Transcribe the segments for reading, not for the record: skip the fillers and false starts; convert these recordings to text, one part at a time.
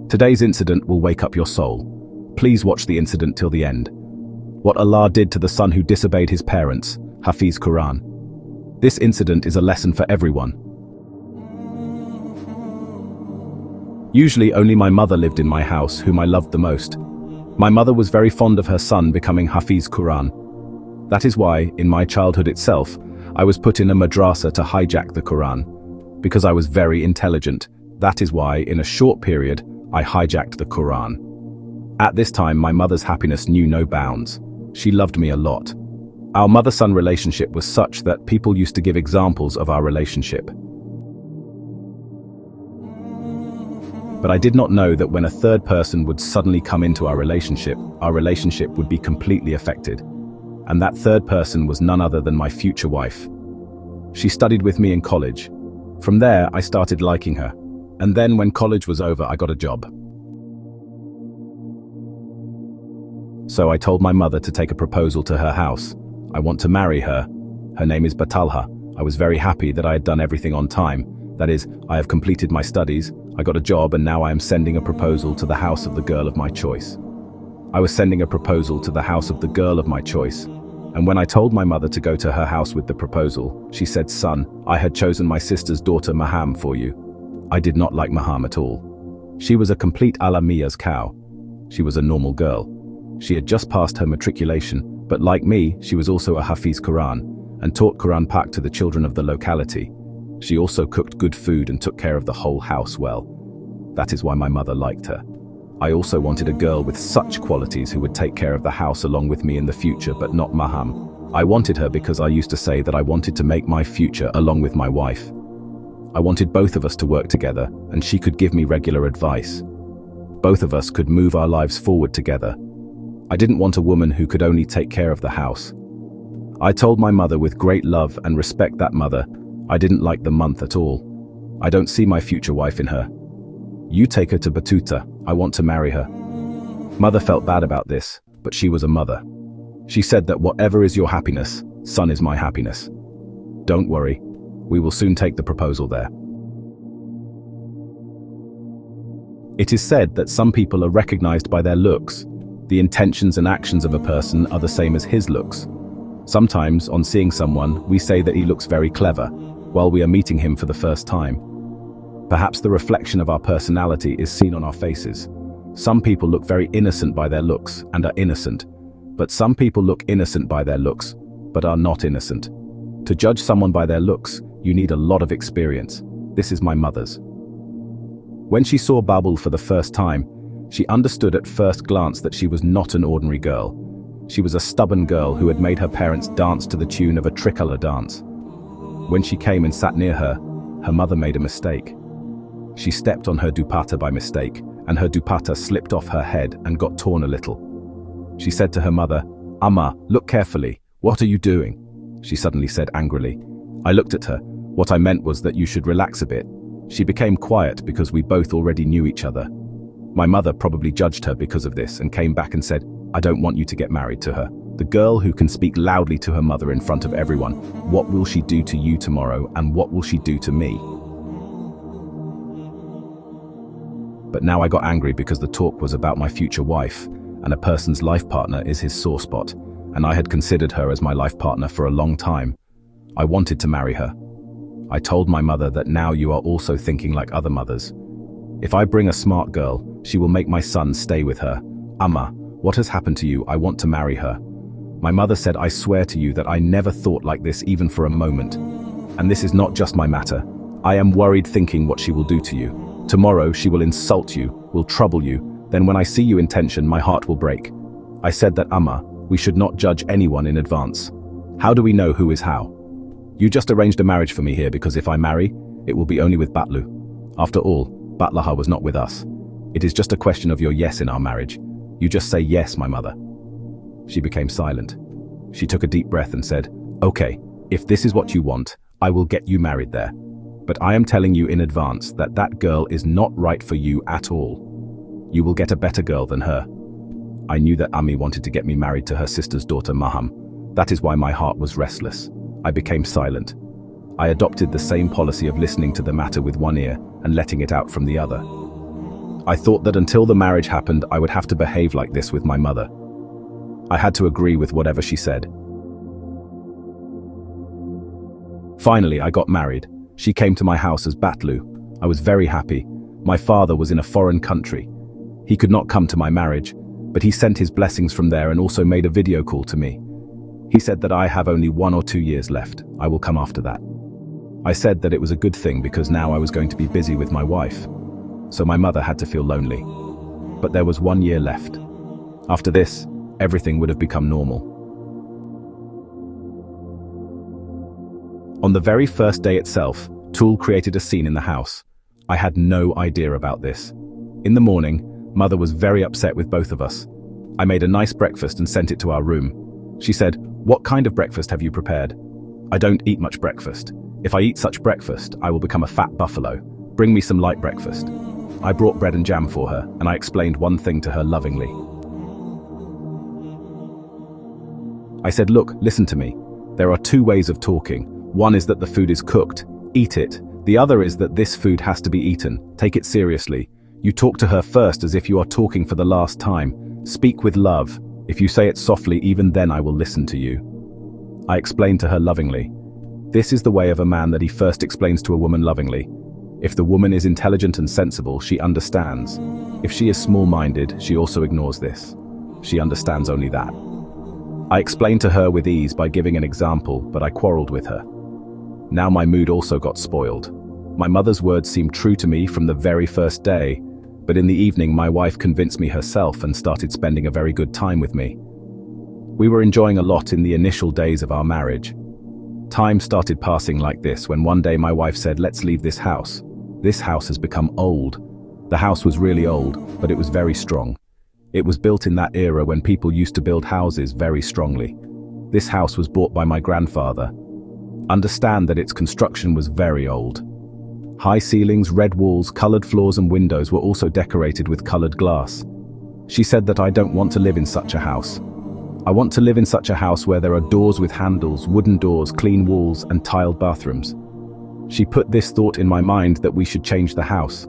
Today's incident will wake up your soul. Please watch the incident till the end. What Allah did to the son who disobeyed his parents, Hafiz Quran. This incident is a lesson for everyone. Usually only my mother lived in my house, whom I loved the most. My mother was very fond of her son becoming Hafiz Quran. That is why, in my childhood itself, I was put in a madrasa to hijack the Quran. Because I was very intelligent, that is why, in a short period, I hijacked the Quran. At this time, my mother's happiness knew no bounds. She loved me a lot. Our mother-son relationship was such that people used to give examples of our relationship. But I did not know that when a third person would suddenly come into our relationship would be completely affected. And that third person was none other than my future wife. She studied with me in college. From there, I started liking her. And then when college was over, I got a job. So I told my mother to take a proposal to her house. I want to marry her. Her name is Batalha. I was very happy that I had done everything on time. That is, I have completed my studies, I got a job, and now I am sending a proposal to the house of the girl of my choice. I was sending a proposal to the house of the girl of my choice. And when I told my mother to go to her house with the proposal, she said, "Son, I had chosen my sister's daughter Maham for you." I did not like Maham at all. She was a complete Alamiya's cow. She was a normal girl. She had just passed her matriculation, but like me, she was also a Hafiz Quran, and taught Quran Pak to the children of the locality. She also cooked good food and took care of the whole house well. That is why my mother liked her. I also wanted a girl with such qualities who would take care of the house along with me in the future, but not Maham. I wanted her because I used to say that I wanted to make my future along with my wife. I wanted both of us to work together, and she could give me regular advice. Both of us could move our lives forward together. I didn't want a woman who could only take care of the house. I told my mother with great love and respect that mother, I didn't like the month at all. I don't see my future wife in her. You take her to Batuta, I want to marry her. Mother felt bad about this, but she was a mother. She said that whatever is your happiness, son is my happiness. Don't worry, we will soon take the proposal there. It is said that some people are recognized by their looks. The intentions and actions of a person are the same as his looks. Sometimes, on seeing someone, we say that he looks very clever, while we are meeting him for the first time. Perhaps the reflection of our personality is seen on our faces. Some people look very innocent by their looks and are innocent, but some people look innocent by their looks, but are not innocent. To judge someone by their looks, you need a lot of experience. This is my mother's. When she saw Babul for the first time, she understood at first glance that she was not an ordinary girl. She was a stubborn girl who had made her parents dance to the tune of a tricolor dance. When she came and sat near her, her mother made a mistake. She stepped on her dupatta by mistake, and her dupatta slipped off her head and got torn a little. She said to her mother, "Amma, look carefully. What are you doing?" She suddenly said angrily. I looked at her. What I meant was that you should relax a bit. She became quiet because we both already knew each other. My mother probably judged her because of this and came back and said, "I don't want you to get married to her. The girl who can speak loudly to her mother in front of everyone. What will she do to you tomorrow, and what will she do to me?" But now I got angry because the talk was about my future wife, and a person's life partner is his sore spot, and I had considered her as my life partner for a long time. I wanted to marry her. I told my mother that now you are also thinking like other mothers. If I bring a smart girl, she will make my son stay with her. Amma, what has happened to you? I want to marry her. My mother said, I swear to you that I never thought like this even for a moment. And this is not just my matter. I am worried thinking what she will do to you. Tomorrow she will insult you, will trouble you. Then when I see you in tension, my heart will break. I said that, Amma, we should not judge anyone in advance. How do we know who is how? You just arranged a marriage for me here because if I marry, it will be only with Batlu. After all, Batlaha was not with us. It is just a question of your yes in our marriage. You just say yes, my mother. She became silent. She took a deep breath and said, "Okay, if this is what you want, I will get you married there. But I am telling you in advance that that girl is not right for you at all. You will get a better girl than her." I knew that Ami wanted to get me married to her sister's daughter Maham. That is why my heart was restless. I became silent. I adopted the same policy of listening to the matter with one ear and letting it out from the other. I thought that until the marriage happened, I would have to behave like this with my mother. I had to agree with whatever she said. Finally, I got married. She came to my house as Batlu. I was very happy. My father was in a foreign country. He could not come to my marriage, but he sent his blessings from there and also made a video call to me. He said that I have only 1 or 2 years left. I will come after that. I said that it was a good thing because now I was going to be busy with my wife. So my mother had to feel lonely. But there was 1 year left. After this, everything would have become normal. On the very first day itself, Tool created a scene in the house. I had no idea about this. In the morning, Mother was very upset with both of us. I made a nice breakfast and sent it to our room. She said, "What kind of breakfast have you prepared?" "I don't eat much breakfast. If I eat such breakfast, I will become a fat buffalo. Bring me some light breakfast." I brought bread and jam for her, and I explained one thing to her lovingly. I said, "Look, listen to me. There are 2 ways of talking. One is that the food is cooked. Eat it. The other is that this food has to be eaten. Take it seriously. You talk to her first as if you are talking for the last time. Speak with love. If you say it softly, even then I will listen to you." I explained to her lovingly. This is the way of a man that he first explains to a woman lovingly. If the woman is intelligent and sensible, she understands. If she is small-minded, she also ignores this. She understands only that. I explained to her with ease by giving an example, but I quarreled with her. Now my mood also got spoiled. My mother's words seemed true to me from the very first day, but in the evening my wife convinced me herself and started spending a very good time with me. We were enjoying a lot in the initial days of our marriage. Time started passing like this when one day my wife said, "Let's leave this house. This house has become old." The house was really old, but it was very strong. It was built in that era when people used to build houses very strongly. This house was bought by my grandfather. Understand that its construction was very old. High ceilings, red walls, colored floors and windows were also decorated with colored glass. She said that I don't want to live in such a house. I want to live in such a house where there are doors with handles, wooden doors, clean walls, and tiled bathrooms. She put this thought in my mind that we should change the house.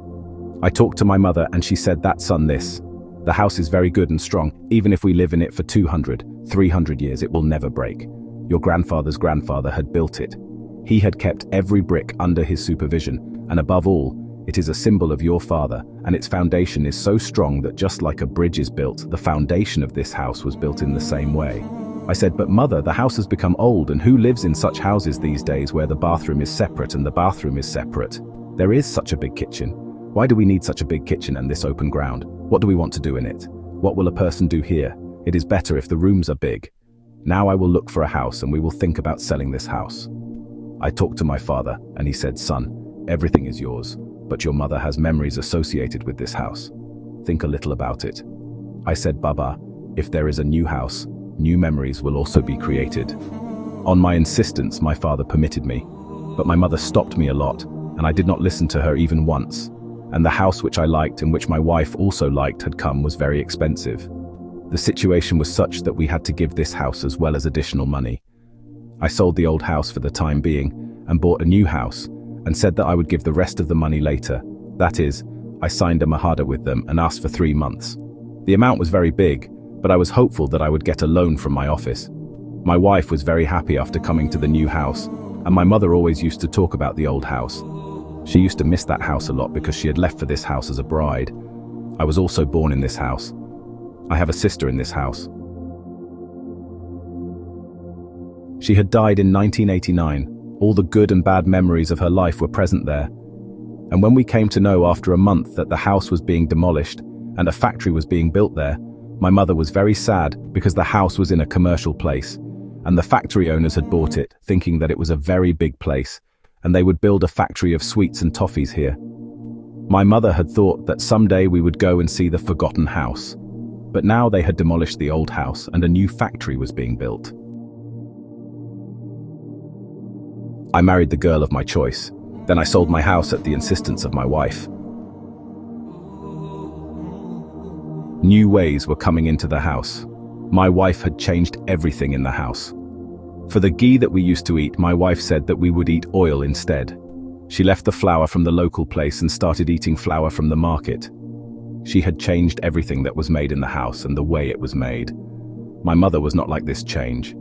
I talked to my mother and she said, "That son, this. The house is very good and strong. Even if we live in it for 200, 300 years, it will never break. Your grandfather's grandfather had built it. He had kept every brick under his supervision, and above all, it is a symbol of your father, and its foundation is so strong that just like a bridge is built, the foundation of this house was built in the same way." I said, "But mother, the house has become old, and who lives in such houses these days where the bathroom is separate and the bathroom is separate? There is such a big kitchen. Why do we need such a big kitchen and this open ground? What do we want to do in it? What will a person do here? It is better if the rooms are big. Now I will look for a house and we will think about selling this house." I talked to my father and he said, "Son, everything is yours, but your mother has memories associated with this house. Think a little about it." I said, "Baba, if there is a new house, new memories will also be created." On my insistence, my father permitted me, but my mother stopped me a lot, and I did not listen to her even once. And the house which I liked and which my wife also liked had come was very expensive. The situation was such that we had to give this house as well as additional money. I sold the old house for the time being and bought a new house and said that I would give the rest of the money later. That is, I signed a mahada with them and asked for 3 months. The amount was very big, but I was hopeful that I would get a loan from my office. My wife was very happy after coming to the new house, and my mother always used to talk about the old house. She used to miss that house a lot because she had left for this house as a bride. I was also born in this house. I have a sister in this house. She had died in 1989. All the good and bad memories of her life were present there. And when we came to know after a month that the house was being demolished and a factory was being built there, my mother was very sad because the house was in a commercial place, and the factory owners had bought it, thinking that it was a very big place, and they would build a factory of sweets and toffees here. My mother had thought that someday we would go and see the forgotten house, but now they had demolished the old house and a new factory was being built. I married the girl of my choice. Then I sold my house at the insistence of my wife. New ways were coming into the house. My wife had changed everything in the house. For the ghee that we used to eat, my wife said that we would eat oil instead. She left the flour from the local place and started eating flour from the market. She had changed everything that was made in the house and the way it was made. My mother was not like this change.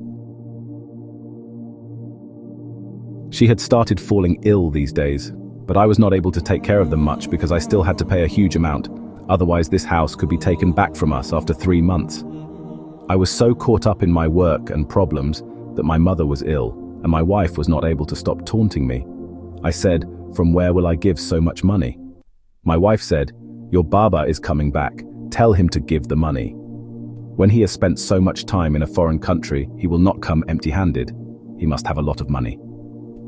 She had started falling ill these days, but I was not able to take care of them much because I still had to pay a huge amount. Otherwise, this house could be taken back from us after 3 months. I was so caught up in my work and problems that my mother was ill, and my wife was not able to stop taunting me. I said, "From where will I give so much money?" My wife said, "Your Baba is coming back. Tell him to give the money. When he has spent so much time in a foreign country, he will not come empty-handed. He must have a lot of money."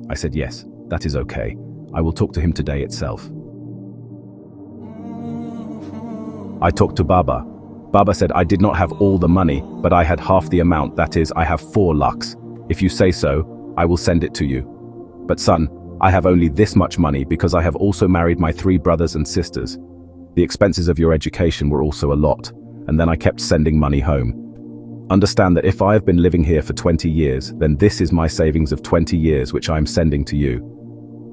I said, "Yes, that is okay. I will talk to him today itself." I talked to Baba. Baba said I did not have all the money, but I had half the amount, that is, I have 4 lakhs. If you say so, I will send it to you. But son, I have only this much money because I have also married my 3 brothers and sisters. The expenses of your education were also a lot, and then I kept sending money home. Understand that if I have been living here for 20 years, then this is my savings of 20 years which I am sending to you.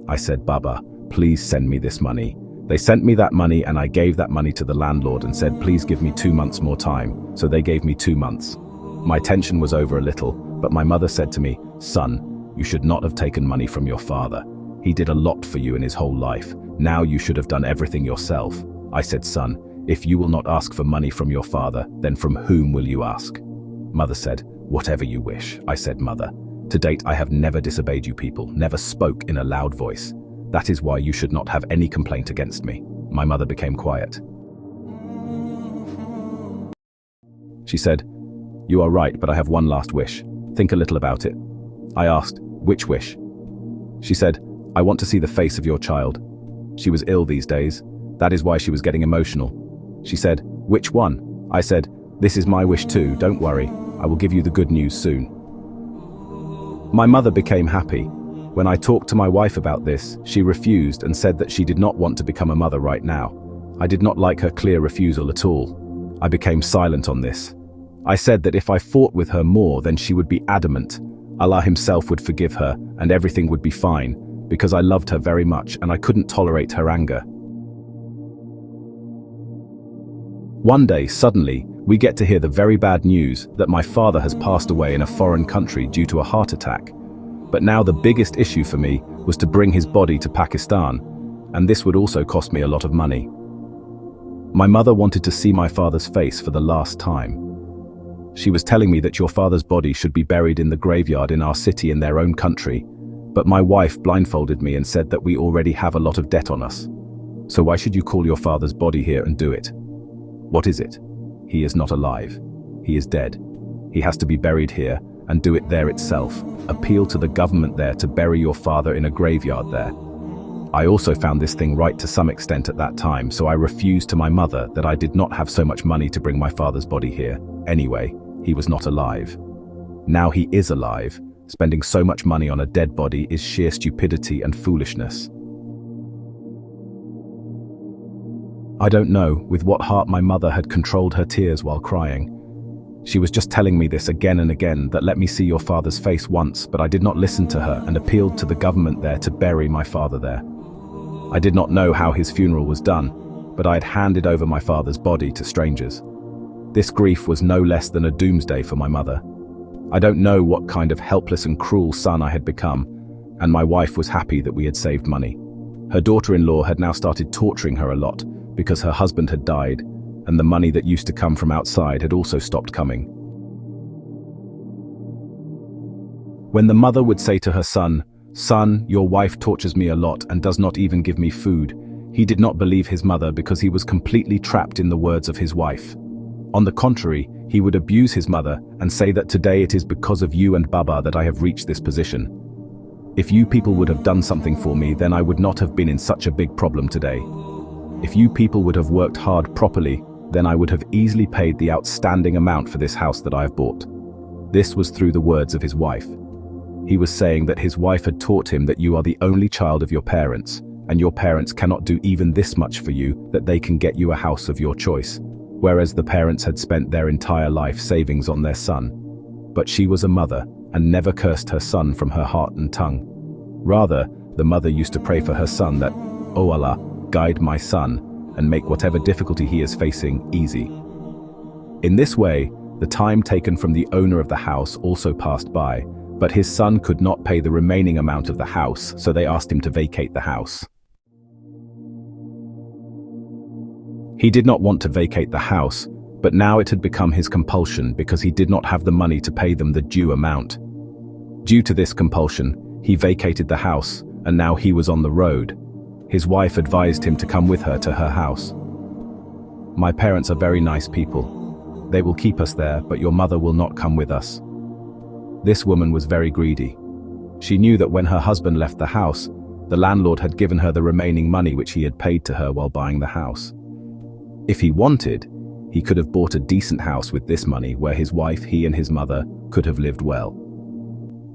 I said, "Baba, please send me this money." They sent me that money and I gave that money to the landlord and said, "Please give me 2 months more time." So they gave me 2 months. My tension was over a little, but my mother said to me, "Son, you should not have taken money from your father. He did a lot for you in his whole life. Now you should have done everything yourself." I said, "Son, if you will not ask for money from your father, then from whom will you ask?" Mother said, "Whatever you wish." I said, "Mother, to date I have never disobeyed you people, never spoke in a loud voice. That is why you should not have any complaint against me." My mother became quiet. She said, "You are right, but I have one last wish. Think a little about it." I asked, "Which wish?" She said, "I want to see the face of your child. She was ill these days. That is why she was getting emotional." She said, "Which one?" I said, "This is my wish too, don't worry. I will give you the good news soon." My mother became happy. When I talked to my wife about this, she refused and said that she did not want to become a mother right now. I did not like her clear refusal at all. I became silent on this. I said that if I fought with her more, then she would be adamant. Allah himself would forgive her and everything would be fine, because I loved her very much and I couldn't tolerate her anger. One day, suddenly, we get to hear the very bad news that my father has passed away in a foreign country due to a heart attack. But now the biggest issue for me was to bring his body to Pakistan, and this would also cost me a lot of money. My mother wanted to see my father's face for the last time. She was telling me that your father's body should be buried in the graveyard in our city in their own country, but my wife blindfolded me and said that we already have a lot of debt on us. So why should you call your father's body here and do it? What is it? He is not alive. He is dead. He has to be buried here and do it there itself. Appeal to the government there to bury your father in a graveyard there. I also found this thing right to some extent at that time, so I refused to my mother that I did not have so much money to bring my father's body here. Anyway, he was not alive. Now he is alive. Spending so much money on a dead body is sheer stupidity and foolishness. I don't know with what heart my mother had controlled her tears while crying. She was just telling me this again and again, that let me see your father's face once, but I did not listen to her and appealed to the government there to bury my father there. I did not know how his funeral was done, but I had handed over my father's body to strangers. This grief was no less than a doomsday for my mother. I don't know what kind of helpless and cruel son I had become, and my wife was happy that we had saved money. Her daughter-in-law had now started torturing her a lot because her husband had died, and the money that used to come from outside had also stopped coming. When the mother would say to her son, "Son, your wife tortures me a lot and does not even give me food," he did not believe his mother because he was completely trapped in the words of his wife. On the contrary, he would abuse his mother and say that today it is because of you and Baba that I have reached this position. If you people would have done something for me, then I would not have been in such a big problem today. If you people would have worked hard properly, then I would have easily paid the outstanding amount for this house that I have bought. This was through the words of his wife. He was saying that his wife had taught him that you are the only child of your parents, and your parents cannot do even this much for you, that they can get you a house of your choice, whereas the parents had spent their entire life savings on their son. But she was a mother, and never cursed her son from her heart and tongue. Rather, the mother used to pray for her son that, "Oh Allah, guide my son, and make whatever difficulty he is facing easy. In this way, the time taken from the owner of the house also passed by, but his son could not pay the remaining amount of the house, so they asked him to vacate the house. He did not want to vacate the house, but now it had become his compulsion because he did not have the money to pay them the due amount. Due to this compulsion, he vacated the house, and now he was on the road. His wife advised him to come with her to her house. "My parents are very nice people. They will keep us there, but your mother will not come with us." This woman was very greedy. She knew that when her husband left the house, the landlord had given her the remaining money which he had paid to her while buying the house. If he wanted, he could have bought a decent house with this money where his wife, he and his mother could have lived well.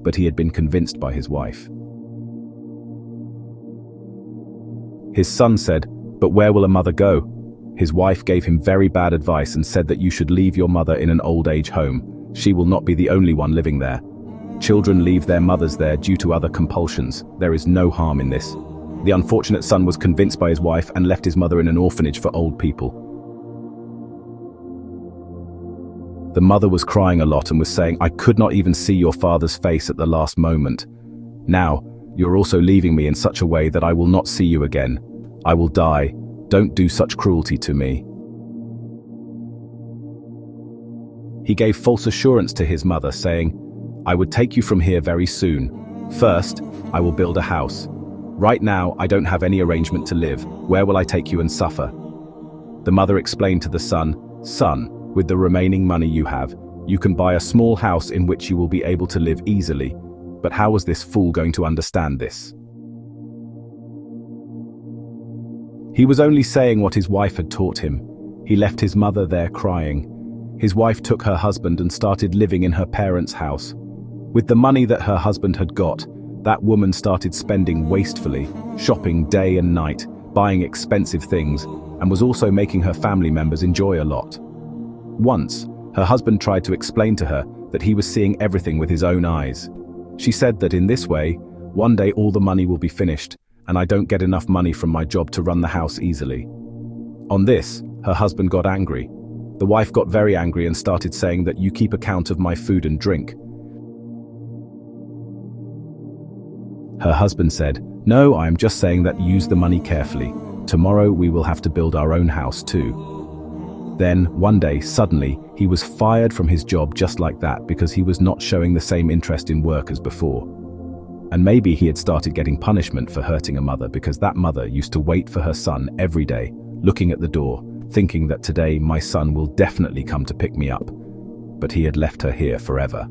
But he had been convinced by his wife. His son said, "But where will a mother go?" His wife gave him very bad advice and said that you should leave your mother in an old age home. She will not be the only one living there. Children leave their mothers there due to other compulsions. There is no harm in this. The unfortunate son was convinced by his wife and left his mother in an orphanage for old people. The mother was crying a lot and was saying, "I could not even see your father's face at the last moment. Now, you're also leaving me in such a way that I will not see you again. I will die. Don't do such cruelty to me." He gave false assurance to his mother, saying, "I would take you from here very soon. First, I will build a house. Right now, I don't have any arrangement to live. Where will I take you and suffer?" The mother explained to the son, "Son, with the remaining money you have, you can buy a small house in which you will be able to live easily." But how was this fool going to understand this? He was only saying what his wife had taught him. He left his mother there crying. His wife took her husband and started living in her parents' house. With the money that her husband had got, that woman started spending wastefully, shopping day and night, buying expensive things, and was also making her family members enjoy a lot. Once, her husband tried to explain to her that he was seeing everything with his own eyes. She said that in this way, one day all the money will be finished, and I don't get enough money from my job to run the house easily. On this, her husband got angry. The wife got very angry and started saying that you keep account of my food and drink. Her husband said, "No, I am just saying that use the money carefully. Tomorrow we will have to build our own house too." Then, one day, suddenly, he was fired from his job just like that because he was not showing the same interest in work as before. And maybe he had started getting punishment for hurting a mother because that mother used to wait for her son every day, looking at the door, thinking that today my son will definitely come to pick me up. But he had left her here forever.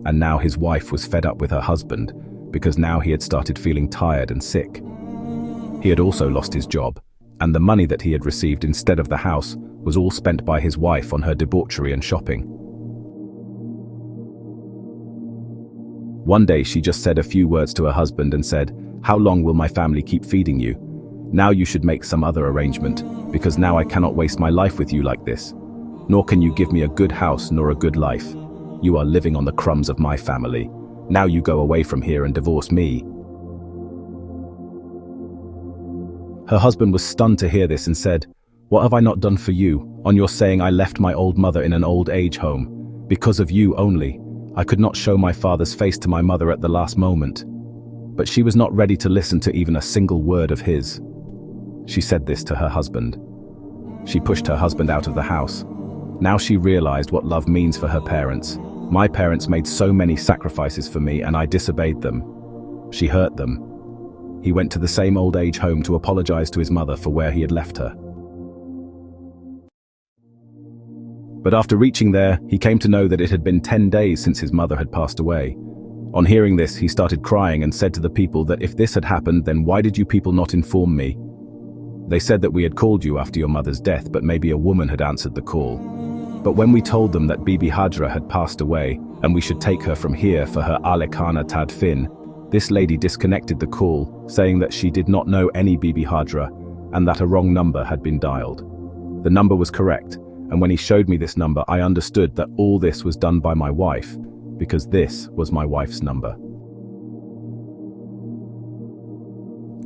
And now his wife was fed up with her husband because now he had started feeling tired and sick. He had also lost his job, and the money that he had received instead of the house was all spent by his wife on her debauchery and shopping. One day she just said a few words to her husband and said, "How long will my family keep feeding you? Now you should make some other arrangement, because now I cannot waste my life with you like this. Nor can you give me a good house nor a good life. You are living on the crumbs of my family. Now you go away from here and divorce me." Her husband was stunned to hear this and said, "What have I not done for you, on your saying I left my old mother in an old age home? Because of you only. I could not show my father's face to my mother at the last moment." But she was not ready to listen to even a single word of his. She said this to her husband. She pushed her husband out of the house. Now she realized what love means for her parents. My parents made so many sacrifices for me and I disobeyed them. She hurt them. He went to the same old age home to apologize to his mother for where he had left her. But after reaching there, he came to know that it had been 10 days since his mother had passed away. On hearing this, he started crying and said to the people that if this had happened, then why did you people not inform me? They said that we had called you after your mother's death, but maybe a woman had answered the call. But when we told them that Bibi Hajra had passed away and we should take her from here for her Alekana Tadfin, this lady disconnected the call, saying that she did not know any Bibi Hajra and that a wrong number had been dialed. The number was correct, and when he showed me this number, I understood that all this was done by my wife, because this was my wife's number.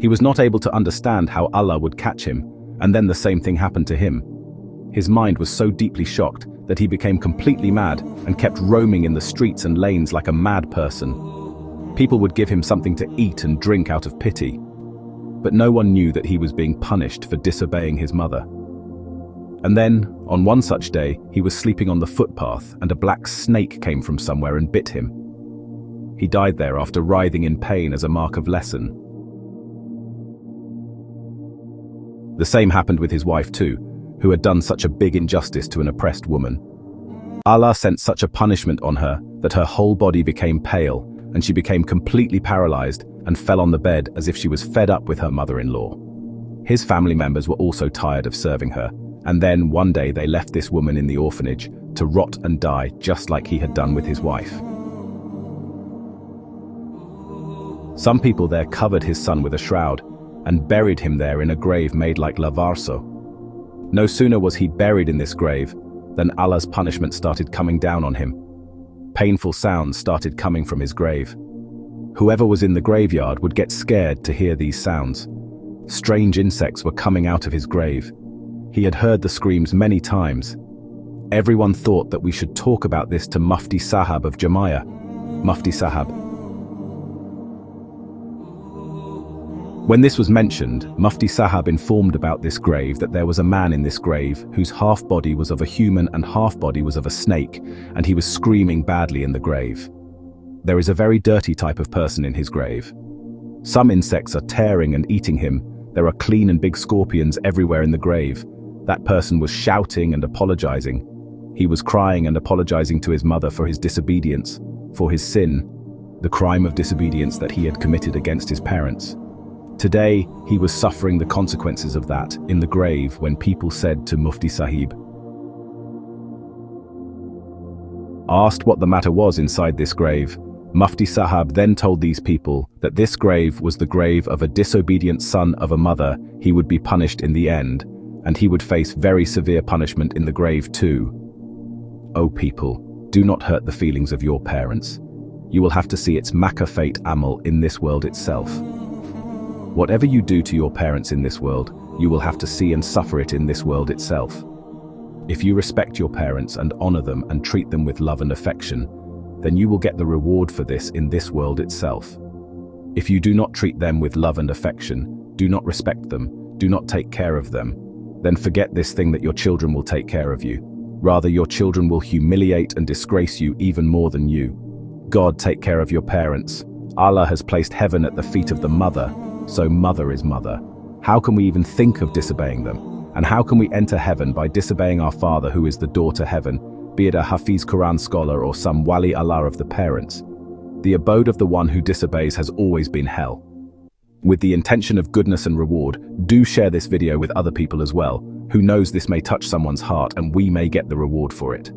He was not able to understand how Allah would catch him, And then the same thing happened to him. His mind was so deeply shocked that he became completely mad and kept roaming in the streets and lanes like a mad person. People would give him something to eat and drink out of pity. But no one knew that he was being punished for disobeying his mother. And then, on one such day, he was sleeping on the footpath and a black snake came from somewhere and bit him. He died there after writhing in pain as a mark of lesson. The same happened with his wife too, who had done such a big injustice to an oppressed woman. Allah sent such a punishment on her that her whole body became pale and she became completely paralyzed and fell on the bed as if she was fed up with her mother-in-law. His family members were also tired of serving her, and then one day they left this woman in the orphanage to rot and die just like he had done with his wife. Some people there covered his son with a shroud and buried him there in a grave made like lavarso. No sooner was he buried in this grave than Allah's punishment started coming down on him. Painful sounds started coming from his grave. Whoever was in the graveyard would get scared to hear these sounds. Strange insects were coming out of his grave. He had heard the screams many times. Everyone thought that we should talk about this to Mufti Sahab of Jamia. Mufti Sahab. When this was mentioned, Mufti Sahab informed about this grave that there was a man in this grave whose half body was of a human and half body was of a snake, and he was screaming badly in the grave. There is a very dirty type of person in his grave. Some insects are tearing and eating him. There are clean and big scorpions everywhere in the grave. That person was shouting and apologizing. He was crying and apologizing to his mother for his disobedience, for his sin, the crime of disobedience that he had committed against his parents. Today, he was suffering the consequences of that in the grave when people said to Mufti Sahib. Asked what the matter was inside this grave, Mufti Sahab then told these people that this grave was the grave of a disobedient son of a mother. He would be punished in the end, and he would face very severe punishment in the grave too. O people, do not hurt the feelings of your parents. You will have to see its Makkah fate amal in this world itself. Whatever you do to your parents in this world, you will have to see and suffer it in this world itself. If you respect your parents and honor them and treat them with love and affection, then you will get the reward for this in this world itself. If you do not treat them with love and affection, do not respect them, do not take care of them, then forget this thing that your children will take care of you. Rather, your children will humiliate and disgrace you even more than you. God, take care of your parents. Allah has placed heaven at the feet of the mother, so mother is mother. How can we even think of disobeying them? And how can we enter heaven by disobeying our father who is the door to heaven, be it a Hafiz Quran scholar or some Wali Allah of the parents? The abode of the one who disobeys has always been hell. With the intention of goodness and reward, do share this video with other people as well. Who knows, this may touch someone's heart and we may get the reward for it.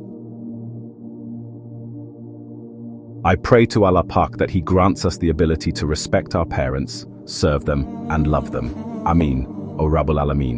I pray to Allah Pak that He grants us the ability to respect our parents, serve them, and love them. Ameen. O Rabbul Alameen.